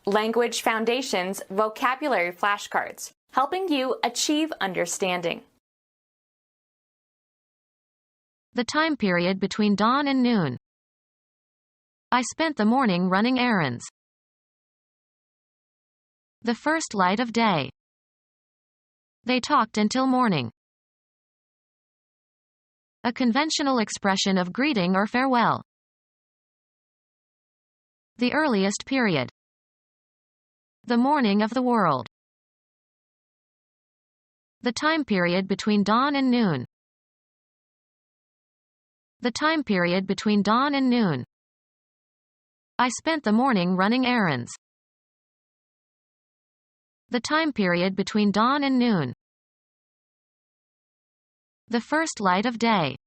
Language Foundations Vocabulary Flashcards, helping you achieve understanding. The time period between dawn and noon. I spent the morning running errands. The first light of day. They talked until morning. A conventional expression of greeting or farewell. The earliest period. The morning of the world. The time period between dawn and noon. The time period between dawn and noon. I spent the morning running errands. The time period between dawn and noon. The first light of day.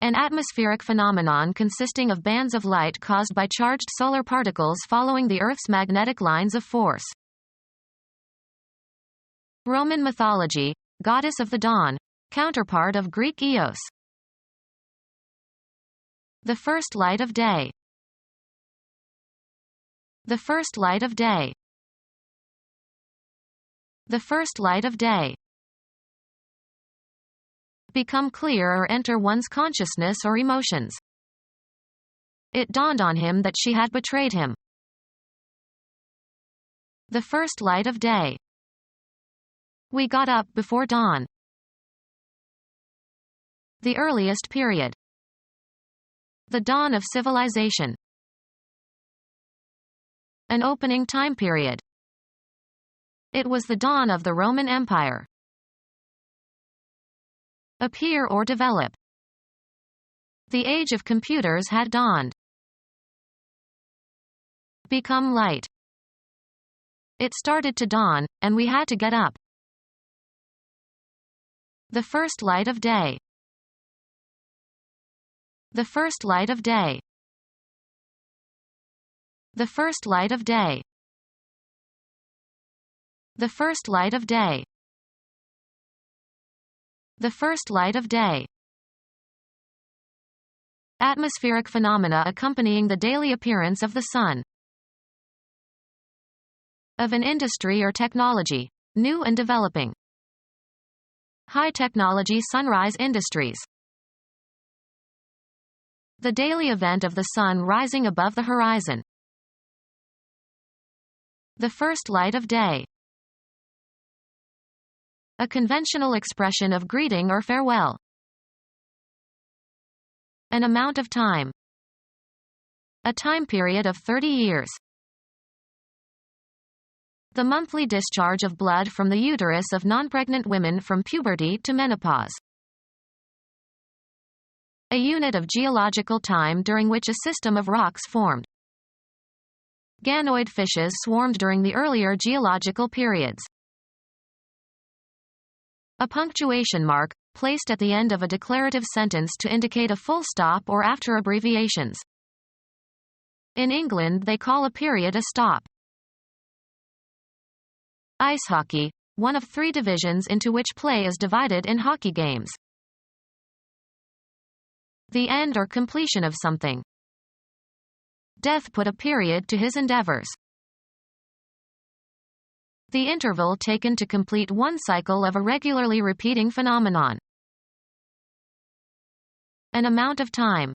An atmospheric phenomenon consisting of bands of light caused by charged solar particles following the Earth's magnetic lines of force. Roman mythology, goddess of the dawn, counterpart of Greek Eos. The first light of day. The first light of day. The first light of day. Become clear or enter one's consciousness or emotions. It dawned on him that she had betrayed him. The first light of day. We got up before dawn. The earliest period. The dawn of civilization. An opening time period. It was the dawn of the Roman Empire. Appear or develop. The age of computers had dawned. Become light. It started to dawn, and we had to get up. The first light of day. The first light of day. The first light of day. The first light of day. The first light of day. Atmospheric phenomena accompanying the daily appearance of the sun. Of an industry or technology, new and developing. High-technology sunrise industries. The daily event of the sun rising above the horizon. The first light of day. A conventional expression of greeting or farewell. An amount of time. A time period of 30 years. The monthly discharge of blood from the uterus of non-pregnant women from puberty to menopause. A unit of geological time during which a system of rocks formed. Ganoid fishes swarmed during the earlier geological periods. A punctuation mark, placed at the end of a declarative sentence to indicate a full stop or after abbreviations. In England they call a period a stop. Ice hockey, one of 3 divisions into which play is divided in hockey games. The end or completion of something. Death put a period to his endeavors. The interval taken to complete one cycle of a regularly repeating phenomenon. An amount of time.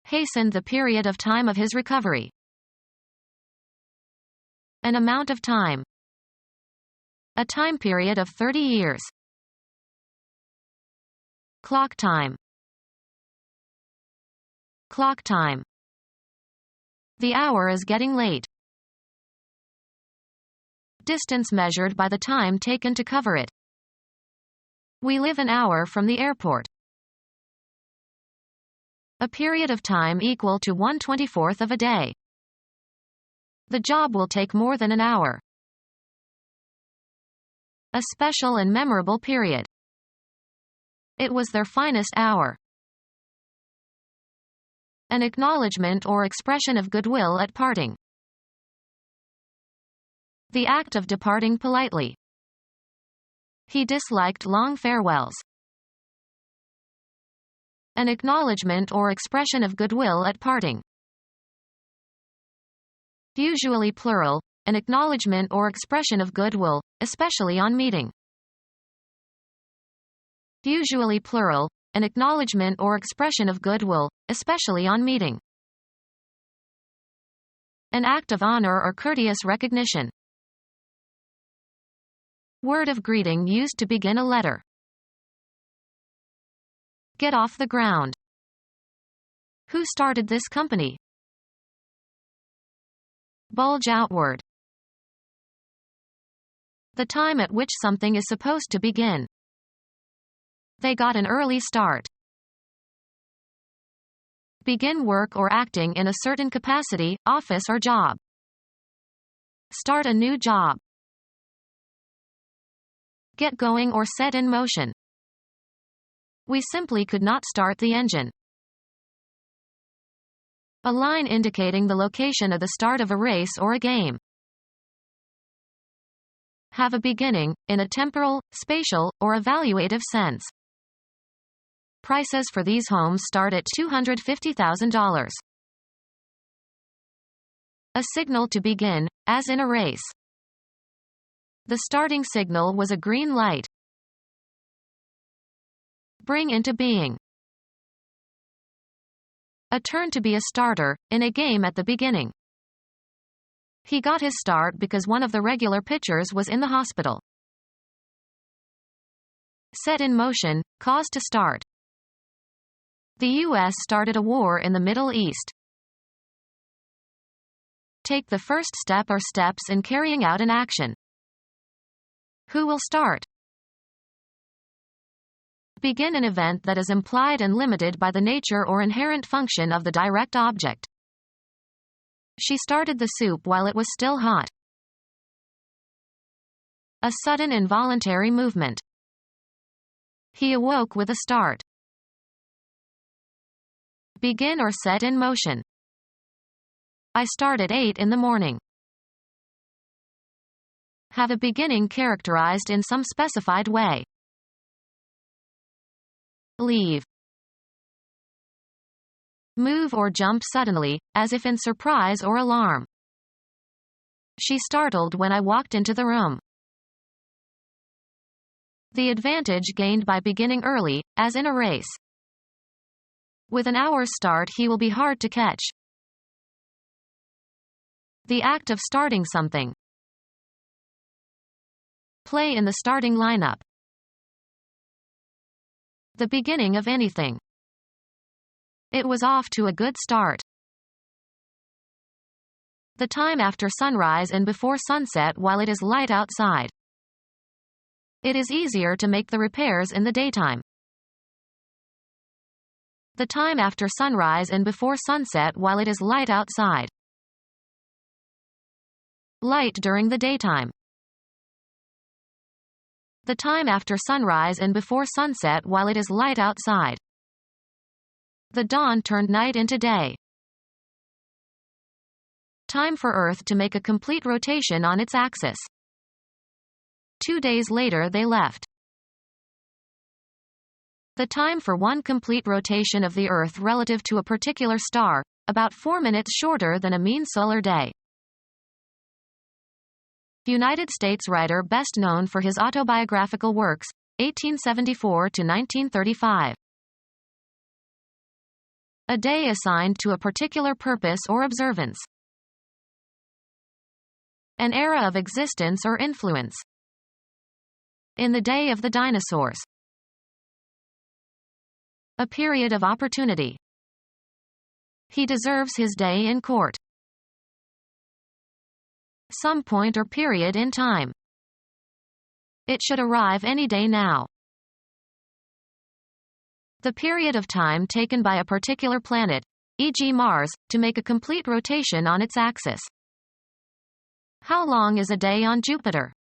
Hastened the period of time of his recovery. An amount of time. A time period of 30 years. Clock time. Clock time. The hour is getting late. Distance measured by the time taken to cover it. We live an hour from the airport. A period of time equal to 1/24 of a day. The job will take more than an hour. A special and memorable period. It was their finest hour. An acknowledgement or expression of goodwill at parting. The act of departing politely. He disliked long farewells. An acknowledgement or expression of goodwill at parting. Usually plural, an acknowledgement or expression of goodwill, especially on meeting. Usually plural, an acknowledgement or expression of goodwill, especially on meeting. An act of honor or courteous recognition. Word of greeting used to begin a letter. Get off the ground. Who started this company? Bulge outward. The time at which something is supposed to begin. They got an early start. Begin work or acting in a certain capacity, office or job. Start a new job. Get going or set in motion. We simply could not start the engine. A line indicating the location of the start of a race or a game. Have a beginning, in a temporal, spatial, or evaluative sense. Prices for these homes start at $250,000. A signal to begin, as in a race. The starting signal was a green light. Bring into being. A turn to be a starter, in a game at the beginning. He got his start because one of the regular pitchers was in the hospital. Set in motion, cause to start. The U.S. started a war in the Middle East. Take the first step or steps in carrying out an action. Who will start? Begin an event that is implied and limited by the nature or inherent function of the direct object. She started the soup while it was still hot. A sudden involuntary movement. He awoke with a start. Begin or set in motion. I start at 8 in the morning. Have a beginning characterized in some specified way. Leave. Move or jump suddenly, as if in surprise or alarm. She startled when I walked into the room. The advantage gained by beginning early, as in a race. With an hour's start he will be hard to catch. The act of starting something. Play in the starting lineup. The beginning of anything. It was off to a good start. The time after sunrise and before sunset while it is light outside. It is easier to make the repairs in the daytime. The time after sunrise and before sunset while it is light outside. Light during the daytime. The time after sunrise and before sunset while it is light outside. The dawn turned night into day. Time for Earth to make a complete rotation on its axis. 2 days later they left. The time for one complete rotation of the Earth relative to a particular star, about 4 minutes shorter than a mean solar day. United States writer best known for his autobiographical works, 1874 to 1935. A day assigned to a particular purpose or observance. An era of existence or influence. In the day of the dinosaurs. A period of opportunity. He deserves his day in court. Some point or period in time. It should arrive any day now. The period of time taken by a particular planet, e.g. Mars, to make a complete rotation on its axis. How long is a day on Jupiter?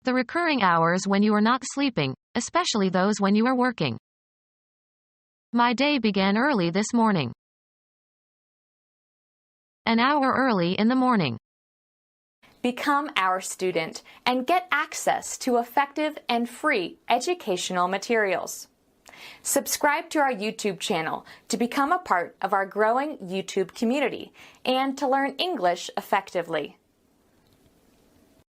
The recurring hours when you are not sleeping, especially those when you are working. My day began early this morning. An hour early in the morning. Become our student and get access to effective and free educational materials. Subscribe to our YouTube channel to become a part of our growing YouTube community and to learn English effectively.